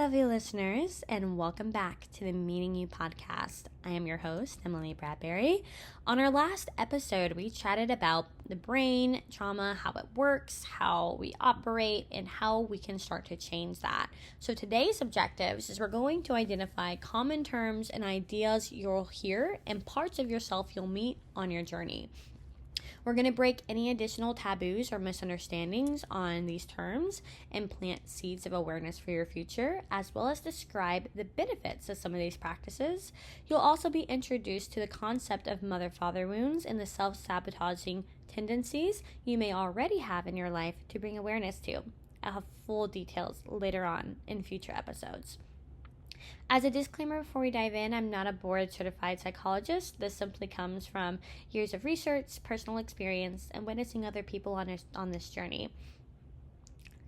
lovely listeners, and welcome back to the Meeting You podcast. I am your host, Emily Bradbury. On our last episode, we chatted about the brain, trauma, how it works, how we operate, and how we can start to change that. So today's objectives is we're going to identify common terms and ideas you'll hear and parts of yourself you'll meet on your journey. We're going to break any additional taboos or misunderstandings on these terms and plant seeds of awareness for your future, as well as describe the benefits of some of these practices. You'll also be introduced to the concept of mother-father wounds and the self-sabotaging tendencies you may already have in your life to bring awareness to. I'll have full details later on in future episodes. As a disclaimer before we dive in, I'm not a board-certified psychologist. This simply comes from years of research, personal experience, and witnessing other people on this journey.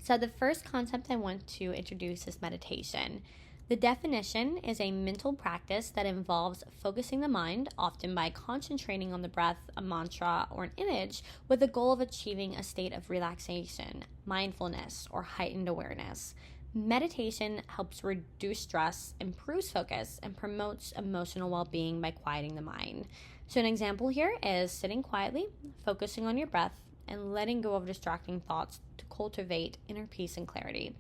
So the first concept I want to introduce is meditation. The definition is a mental practice that involves focusing the mind, often by concentrating on the breath, a mantra, or an image, with the goal of achieving a state of relaxation, mindfulness, or heightened awareness. Meditation helps reduce stress, improves focus, and promotes emotional well-being by quieting the mind. So an example here is sitting quietly, focusing on your breath, and letting go of distracting thoughts to cultivate inner peace and clarity.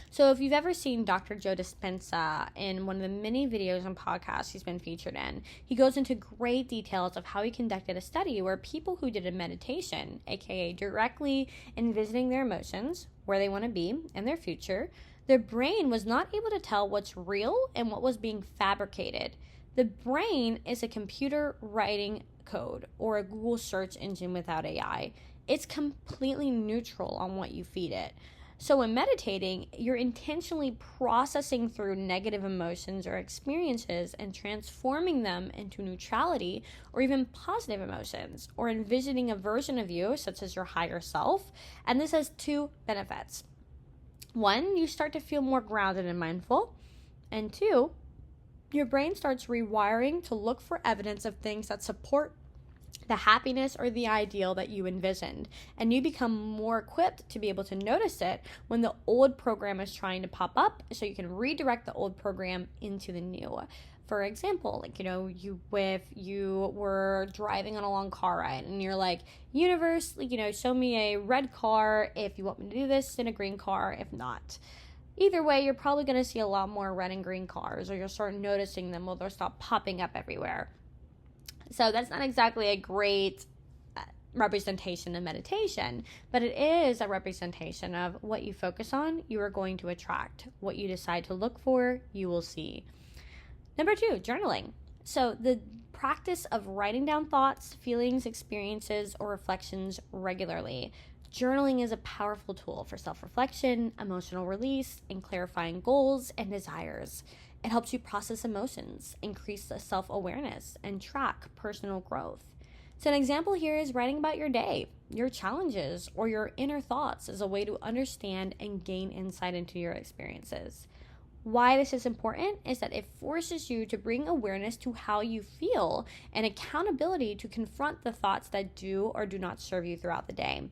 So if you've ever seen Dr. Joe Dispenza in one of the many videos and podcasts he's been featured in, he goes into great details of how he conducted a study where people who did a meditation, aka directly envisioning their emotions, where they want to be in their future, their brain was not able to tell what's real and what was being fabricated. The brain is a computer writing code or a Google search engine without AI. It's completely neutral on what you feed it. So when meditating, you're intentionally processing through negative emotions or experiences and transforming them into neutrality or even positive emotions, or envisioning a version of you, such as your higher self. And this has two benefits. One, you start to feel more grounded and mindful. And two, your brain starts rewiring to look for evidence of things that support the happiness or the ideal that you envisioned, and you become more equipped to be able to notice it when the old program is trying to pop up, so you can redirect the old program into the new. For example, if you were driving on a long car ride and you're like, universe, show me a red car if you want me to do this, and a green car if not. Either way, you're probably going to see a lot more red and green cars, or you'll start noticing them, or they'll stop popping up everywhere. So that's not exactly a great representation of meditation, but it is a representation of what you focus on, you are going to attract. What you decide to look for, you will see. Number 2, journaling. So the practice of writing down thoughts, feelings, experiences, or reflections regularly. Journaling is a powerful tool for self-reflection, emotional release, and clarifying goals and desires. It helps you process emotions, increase the self-awareness, and track personal growth. So an example here is writing about your day, your challenges, or your inner thoughts as a way to understand and gain insight into your experiences. Why this is important is that it forces you to bring awareness to how you feel and accountability to confront the thoughts that do or do not serve you throughout the day.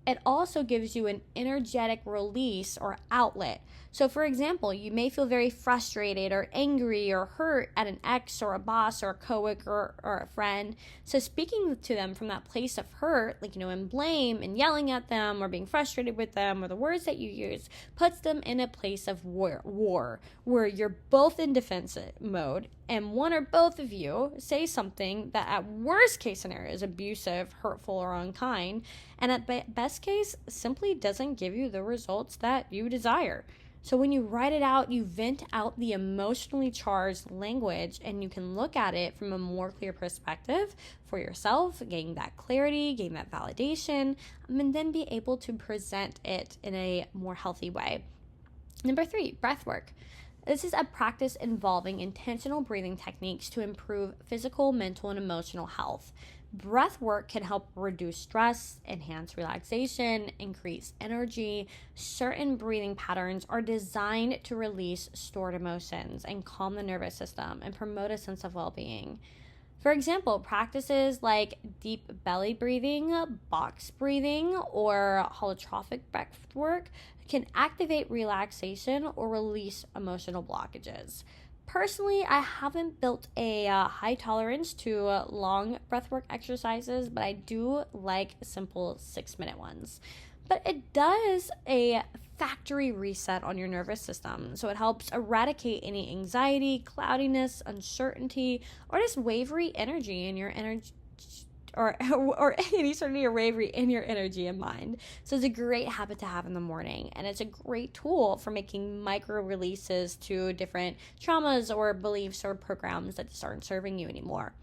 It also gives you an energetic release or outlet. So for example, you may feel very frustrated or angry or hurt at an ex or a boss or a coworker or a friend. So speaking to them from that place of hurt, and blame and yelling at them or being frustrated with them, or the words that you use, puts them in a place of war where you're both in defensive mode, and one or both of you say something that at worst case scenario is abusive, hurtful, or unkind, and at best case simply doesn't give you the results that you desire. So when you write it out, you vent out the emotionally charged language, and you can look at it from a more clear perspective for yourself, gain that clarity, gain that validation, and then be able to present it in a more healthy way. Number 3, breath work. This is a practice involving intentional breathing techniques to improve physical, mental, and emotional health. Breath work can help reduce stress, enhance relaxation, increase energy. Certain breathing patterns are designed to release stored emotions and calm the nervous system and promote a sense of well-being. For example, practices like deep belly breathing, box breathing, or holotrophic breath work can activate relaxation or release emotional blockages. Personally, I haven't built a high tolerance to long breathwork exercises, but I do like simple 6-minute ones. But it does a factory reset on your nervous system, so it helps eradicate any anxiety, cloudiness, uncertainty, or just wavery energy in your energy. Or any sort of wavery in your energy and mind. So it's a great habit to have in the morning, and it's a great tool for making micro releases to different traumas or beliefs or programs that just aren't serving you anymore.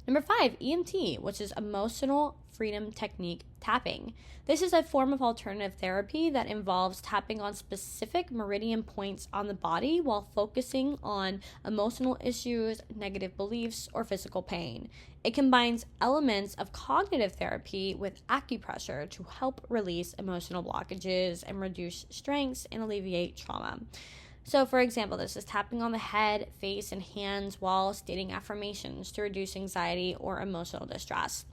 Number 5, EMT, which is emotional freedom technique tapping. This is a form of alternative therapy that involves tapping on specific meridian points on the body while focusing on emotional issues, negative beliefs, or physical pain. It combines elements of cognitive therapy with acupressure to help release emotional blockages and reduce stress and alleviate trauma. So, for example, this is tapping on the head, face, and hands while stating affirmations to reduce anxiety or emotional distress.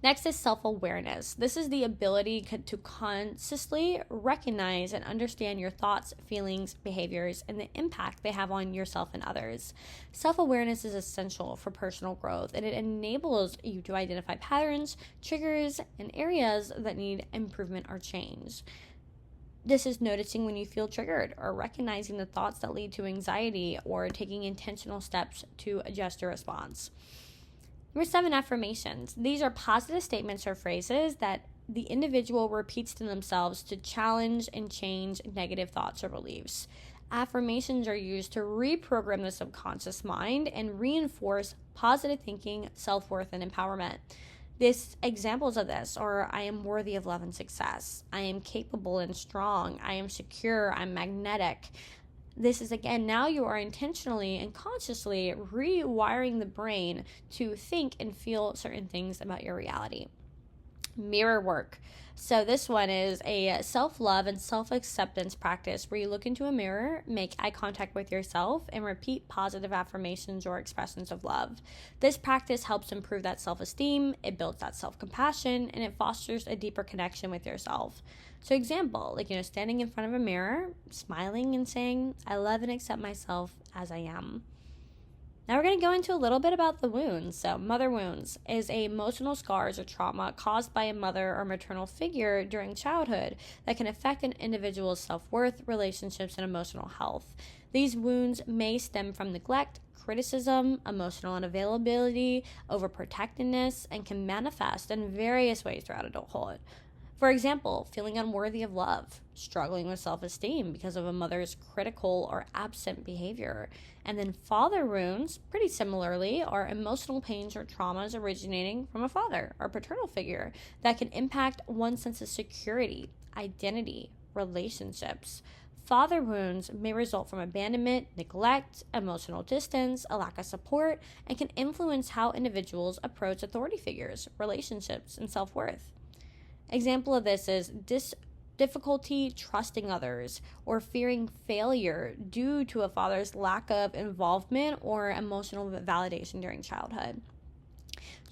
Next is self-awareness. This is the ability to consciously recognize and understand your thoughts, feelings, behaviors, and the impact they have on yourself and others. Self-awareness is essential for personal growth, and it enables you to identify patterns, triggers, and areas that need improvement or change. This is noticing when you feel triggered or recognizing the thoughts that lead to anxiety or taking intentional steps to adjust your response. Number 7, affirmations. These are positive statements or phrases that the individual repeats to themselves to challenge and change negative thoughts or beliefs. Affirmations are used to reprogram the subconscious mind and reinforce positive thinking, self-worth, and empowerment. Examples of this are: I am worthy of love and success. I am capable and strong. I am secure. I'm magnetic. This is, again, now you are intentionally and consciously rewiring the brain to think and feel certain things about your reality. Mirror work. So this one is a self-love and self-acceptance practice where you look into a mirror, make eye contact with yourself, and repeat positive affirmations or expressions of love. This practice helps improve that self-esteem, it builds that self-compassion, and it fosters a deeper connection with yourself. So example, standing in front of a mirror, smiling and saying, I love and accept myself as I am. Now we're going to go into a little bit about the wounds. So mother wounds is emotional scars or trauma caused by a mother or maternal figure during childhood that can affect an individual's self-worth, relationships, and emotional health. These wounds may stem from neglect, criticism, emotional unavailability, overprotectiveness, and can manifest in various ways throughout adulthood. For example, feeling unworthy of love, struggling with self-esteem because of a mother's critical or absent behavior. And then father wounds, pretty similarly, are emotional pains or traumas originating from a father or paternal figure that can impact one's sense of security, identity, relationships. Father wounds may result from abandonment, neglect, emotional distance, a lack of support, and can influence how individuals approach authority figures, relationships, and self-worth. Example of this is difficulty trusting others or fearing failure due to a father's lack of involvement or emotional validation during childhood.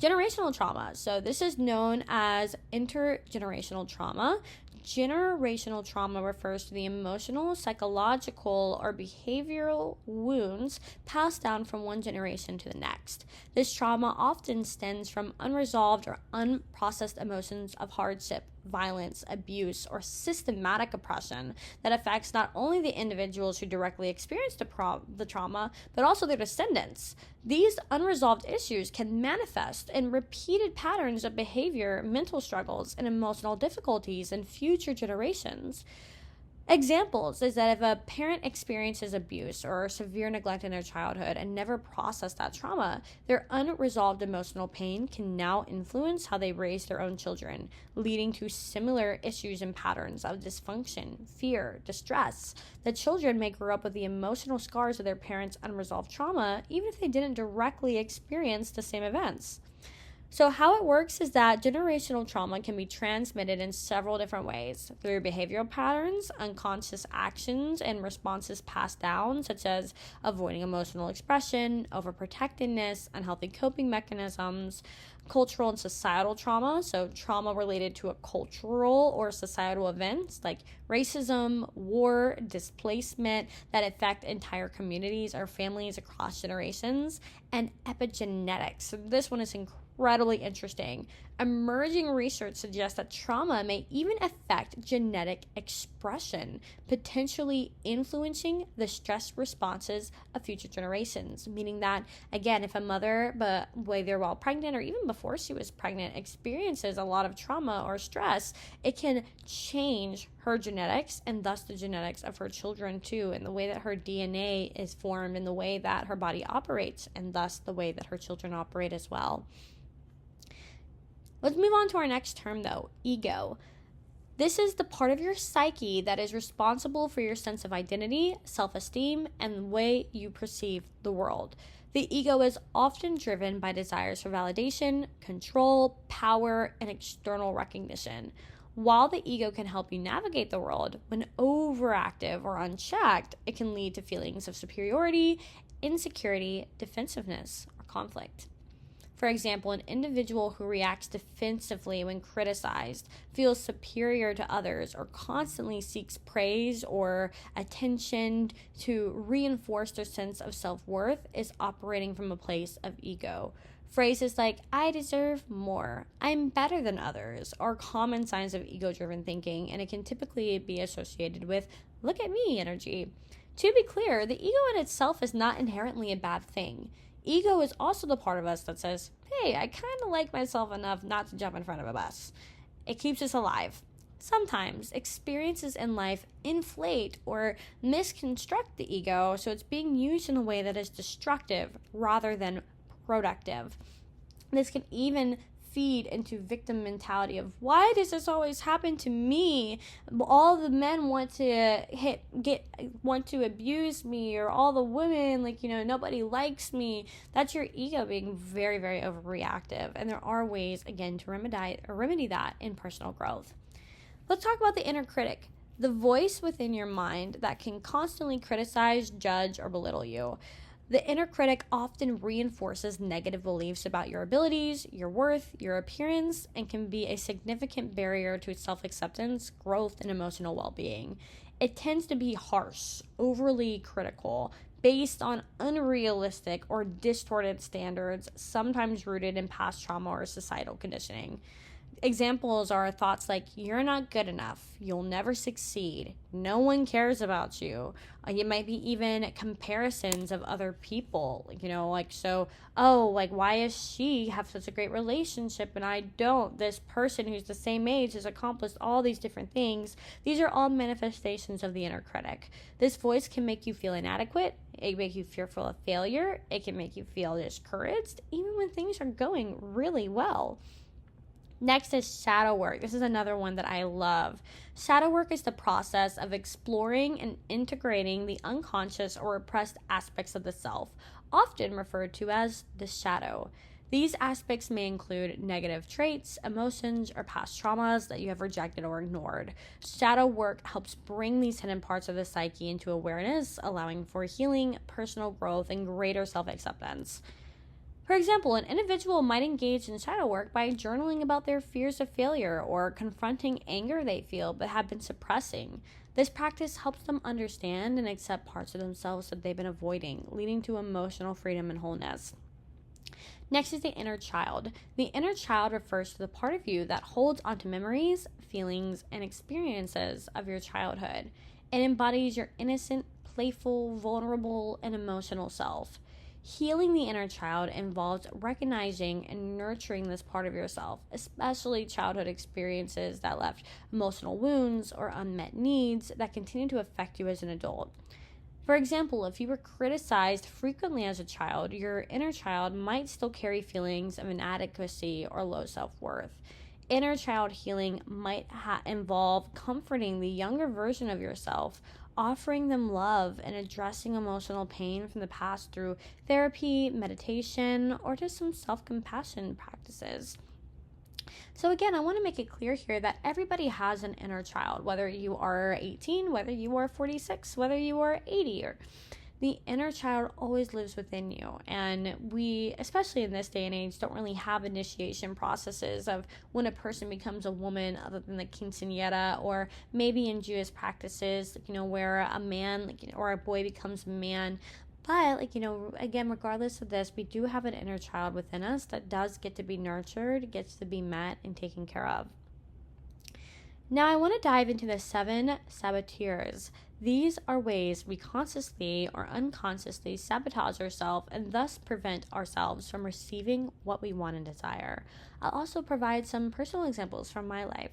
Generational trauma. So this is known as intergenerational trauma. Generational trauma refers to the emotional, psychological, or behavioral wounds passed down from one generation to the next. This trauma often stems from unresolved or unprocessed emotions of hardship, violence, abuse, or systematic oppression that affects not only the individuals who directly experienced the trauma, but also their descendants. These unresolved issues can manifest in repeated patterns of behavior, mental struggles, and emotional difficulties in future generations. Examples is that if a parent experiences abuse or severe neglect in their childhood and never processed that trauma, their unresolved emotional pain can now influence how they raise their own children, leading to similar issues and patterns of dysfunction, fear, distress. The children may grow up with the emotional scars of their parents' unresolved trauma, even if they didn't directly experience the same events. So how it works is that generational trauma can be transmitted in several different ways through behavioral patterns, unconscious actions, and responses passed down, such as avoiding emotional expression, overprotectiveness, unhealthy coping mechanisms, cultural and societal trauma, so trauma related to a cultural or societal events like racism, war, displacement that affect entire communities or families across generations, and epigenetics. So this one is incredibly interesting. Emerging research suggests that trauma may even affect genetic expression, potentially influencing the stress responses of future generations. Meaning that, again, if a mother, but whether while pregnant or even before she was pregnant, experiences a lot of trauma or stress, it can change her genetics and thus the genetics of her children too, and the way that her DNA is formed and the way that her body operates, and thus the way that her children operate as well. Let's move on to our next term, though, ego. This is the part of your psyche that is responsible for your sense of identity, self-esteem, and the way you perceive the world. The ego is often driven by desires for validation, control, power, and external recognition. While the ego can help you navigate the world, when overactive or unchecked, it can lead to feelings of superiority, insecurity, defensiveness, or conflict. For example, an individual who reacts defensively when criticized, feels superior to others, or constantly seeks praise or attention to reinforce their sense of self-worth is operating from a place of ego. Phrases like, I deserve more, I'm better than others, are common signs of ego-driven thinking, and it can typically be associated with, look at me energy. To be clear, the ego in itself is not inherently a bad thing. Ego is also the part of us that says, hey, I kind of like myself enough not to jump in front of a bus. It keeps us alive. Sometimes experiences in life inflate or misconstruct the ego, so it's being used in a way that is destructive rather than productive. This can even feed into victim mentality of, why does this always happen to me? All the men want to abuse me, or all the women, nobody likes me. That's your ego being very, very overreactive. And there are ways, again, to remedy that in personal growth. Let's talk about the inner critic, the voice within your mind that can constantly criticize, judge, or belittle you. The inner critic often reinforces negative beliefs about your abilities, your worth, your appearance, and can be a significant barrier to self-acceptance, growth, and emotional well-being. It tends to be harsh, overly critical, based on unrealistic or distorted standards, sometimes rooted in past trauma or societal conditioning. Examples are thoughts like, you're not good enough, you'll never succeed, no one cares about you. It might be even comparisons of other people, why does she have such a great relationship and I don't? This person who's the same age has accomplished all these different things. These are all manifestations of the inner critic. This voice can make you feel inadequate, it can make you fearful of failure, it can make you feel discouraged, even when things are going really well. Next is shadow work. This is another one that I love. Shadow work is the process of exploring and integrating the unconscious or repressed aspects of the self, often referred to as the shadow. These aspects may include negative traits, emotions, or past traumas that you have rejected or ignored. Shadow work helps bring these hidden parts of the psyche into awareness, allowing for healing, personal growth, and greater self-acceptance. For example, an individual might engage in shadow work by journaling about their fears of failure or confronting anger they feel but have been suppressing. This practice helps them understand and accept parts of themselves that they've been avoiding, leading to emotional freedom and wholeness. Next is the inner child. The inner child refers to the part of you that holds onto memories, feelings, and experiences of your childhood. It embodies your innocent, playful, vulnerable, and emotional self. Healing the inner child involves recognizing and nurturing this part of yourself, especially childhood experiences that left emotional wounds or unmet needs that continue to affect you as an adult. For example, if you were criticized frequently as a child, your inner child might still carry feelings of inadequacy or low self-worth. Inner child healing might involve comforting the younger version of yourself, offering them love and addressing emotional pain from the past through therapy, meditation, or just some self-compassion practices. So again, I want to make it clear here that everybody has an inner child, whether you are 18, whether you are 46, whether you are 80, or the inner child always lives within you. And we, especially in this day and age, don't really have initiation processes of when a person becomes a woman other than the quinceañera, or maybe in Jewish practices, where a man, or a boy becomes a man. But, again, regardless of this, we do have an inner child within us that does get to be nurtured, gets to be met and taken care of. Now, I want to dive into the 7 saboteurs. These are ways we consciously or unconsciously sabotage ourselves and thus prevent ourselves from receiving what we want and desire. I'll also provide some personal examples from my life.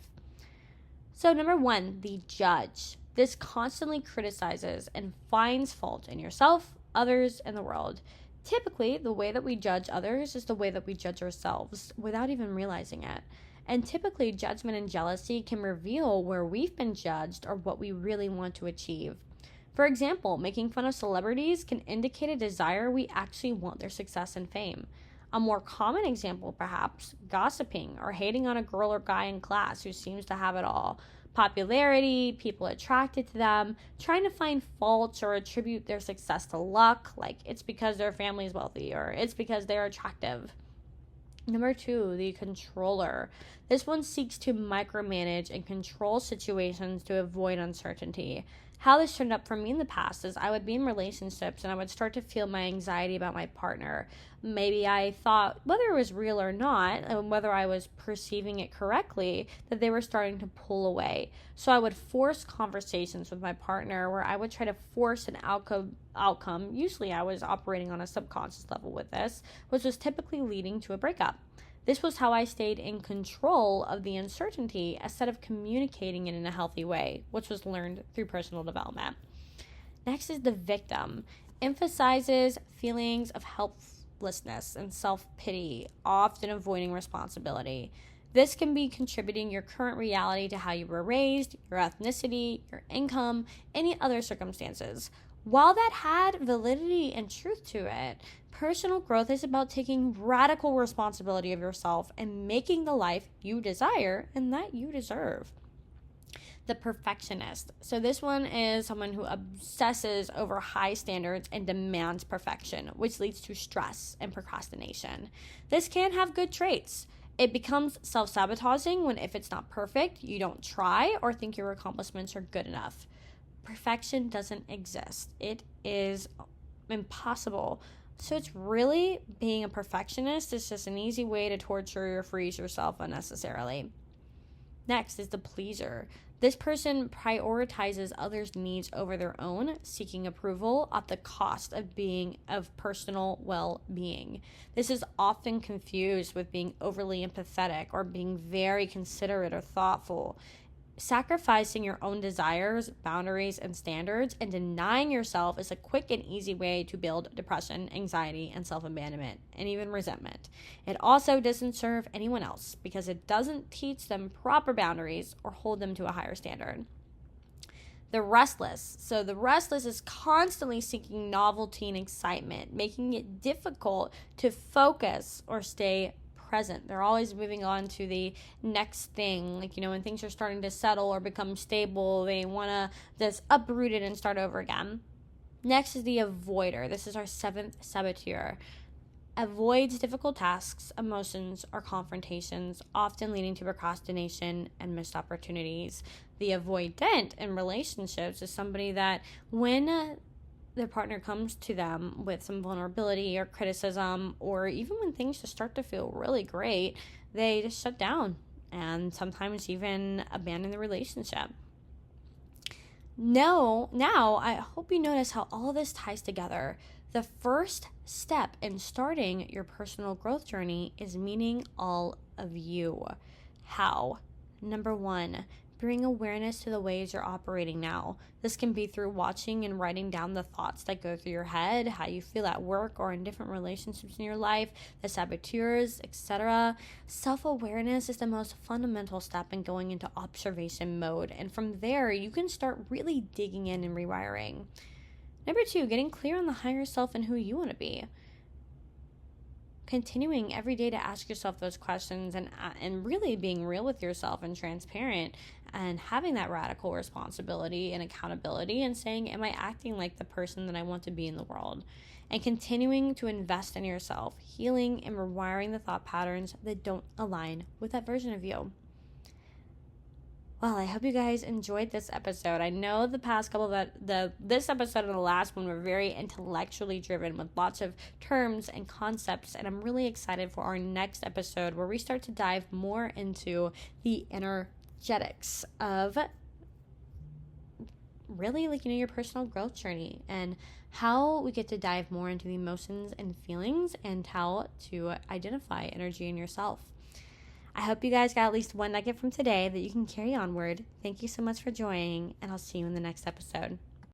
So, number 1, the judge. This constantly criticizes and finds fault in yourself, others, and the world. Typically, the way that we judge others is the way that we judge ourselves without even realizing it. And typically, judgment and jealousy can reveal where we've been judged or what we really want to achieve. For example, making fun of celebrities can indicate a desire we actually want their success and fame. A more common example, perhaps, gossiping or hating on a girl or guy in class who seems to have it all. Popularity, people attracted to them, trying to find faults or attribute their success to luck, like it's because their family is wealthy or it's because they're attractive. Number 2, the controller. This one seeks to micromanage and control situations to avoid uncertainty. How this turned up for me in the past is I would be in relationships and I would start to feel my anxiety about my partner. Maybe I thought, whether it was real or not, and whether I was perceiving it correctly, that they were starting to pull away. So I would force conversations with my partner where I would try to force an outcome. Usually I was operating on a subconscious level with this, which was typically leading to a breakup. This was how I stayed in control of the uncertainty instead of communicating it in a healthy way, which was learned through personal development. Next is the victim. Emphasizes feelings of helplessness and self-pity, often avoiding responsibility. This can be contributing your current reality to how you were raised, your ethnicity, your income, any other circumstances. While that had validity and truth to it, personal growth is about taking radical responsibility of yourself and making the life you desire and that you deserve. The perfectionist. So this one is someone who obsesses over high standards and demands perfection, which leads to stress and procrastination. This can have good traits. It becomes self-sabotaging when, if it's not perfect, you don't try or think your accomplishments are good enough. Perfection doesn't exist. It is impossible. So it's really, being a perfectionist is just an easy way to torture or freeze yourself unnecessarily. Next is the pleaser. This person prioritizes others' needs over their own, seeking approval at the cost of personal well-being. This is often confused with being overly empathetic or being very considerate or thoughtful. Sacrificing your own desires, boundaries, and standards and denying yourself is a quick and easy way to build depression, anxiety, and self-abandonment, and even resentment. It also doesn't serve anyone else because it doesn't teach them proper boundaries or hold them to a higher standard. The restless. So the restless is constantly seeking novelty and excitement, making it difficult to focus or stay present. They're always moving on to the next thing. When things are starting to settle or become stable, they want to just uproot it and start over again. Next is the avoider. This is our 7th saboteur. Avoids difficult tasks, emotions, or confrontations, often leading to procrastination and missed opportunities. The avoidant in relationships is somebody that when their partner comes to them with some vulnerability or criticism, or even when things just start to feel really great, they just shut down and sometimes even abandon the relationship. Now, I hope you notice how all of this ties together. The first step in starting your personal growth journey is meeting all of you. How? Number 1, bring awareness to the ways you're operating now. This can be through watching and writing down the thoughts that go through your head, how you feel at work or in different relationships in your life, the saboteurs, etc. Self-awareness is the most fundamental step in going into observation mode. And from there, you can start really digging in and rewiring. Number 2, getting clear on the higher self and who you want to be. Continuing every day to ask yourself those questions and really being real with yourself and transparent and having that radical responsibility and accountability and saying, am I acting like the person that I want to be in the world? And continuing to invest in yourself, healing and rewiring the thought patterns that don't align with that version of you. Well, I hope you guys enjoyed this episode. I know the past couple of this episode and the last one were very intellectually driven with lots of terms and concepts, and I'm really excited for our next episode where we start to dive more into the energetics of really your personal growth journey and how we get to dive more into the emotions and feelings and how to identify energy in yourself. I hope you guys got at least one nugget from today that you can carry onward. Thank you so much for joining, and I'll see you in the next episode.